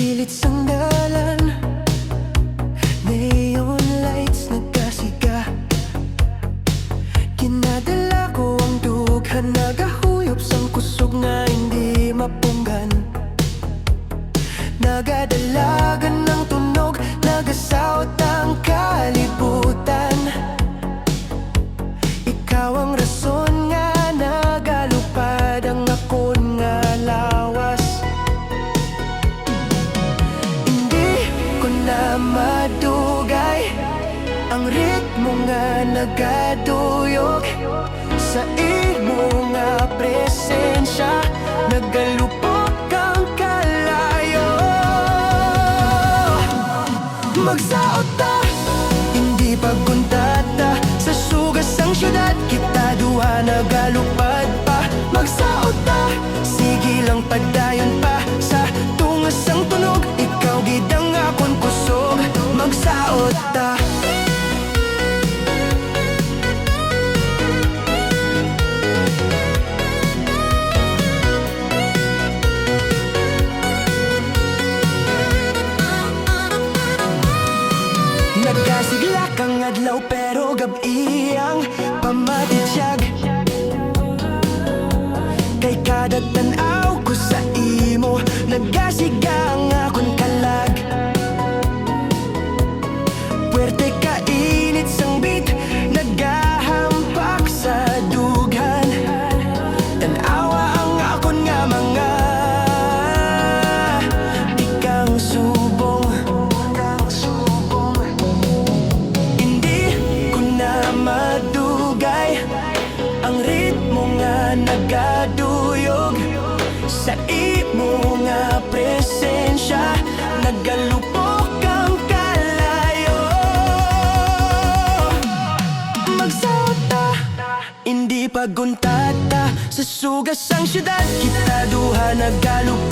pilit sang dalan, neon lights nagkasiga. Kinadala ko ang dughan, nagahuyop sang kusog nga hindi mapunggan. Nagadalagan ng tunog, nagasawat ang kalibutan. Ikaw ang rason nga nagalupad ang akon nga lawas. Hindi ko na madugay ang ritmo nga nagaduyog sa imo nga presensya, nagalupok ang kalayo. Magsaot ta, hindi pagkuntata, sa sugas ang syudad kita duha nagalupad pa. Magsaot ta, sige lang padayon pa, sa tungas ang tunog, ikaw gid ang akon kusog. Magsaot ta. Nagkasigla kang adlaw pero gabi ang pamatitsyag. Kay kada tan-aw ko sa imo, nagkasiga ang akon kalag. Puwerte ka init sang beat, nagahampak sa dughan. Tan-awa ang akon nga mga ikang subong. Madugay ang ritmo nga nagaduyog sa imo nga presensya, nagalupok ang kalayo. Magsaot ta, hindi paguntata, sa sugas ang syudad kita duha nagalupok.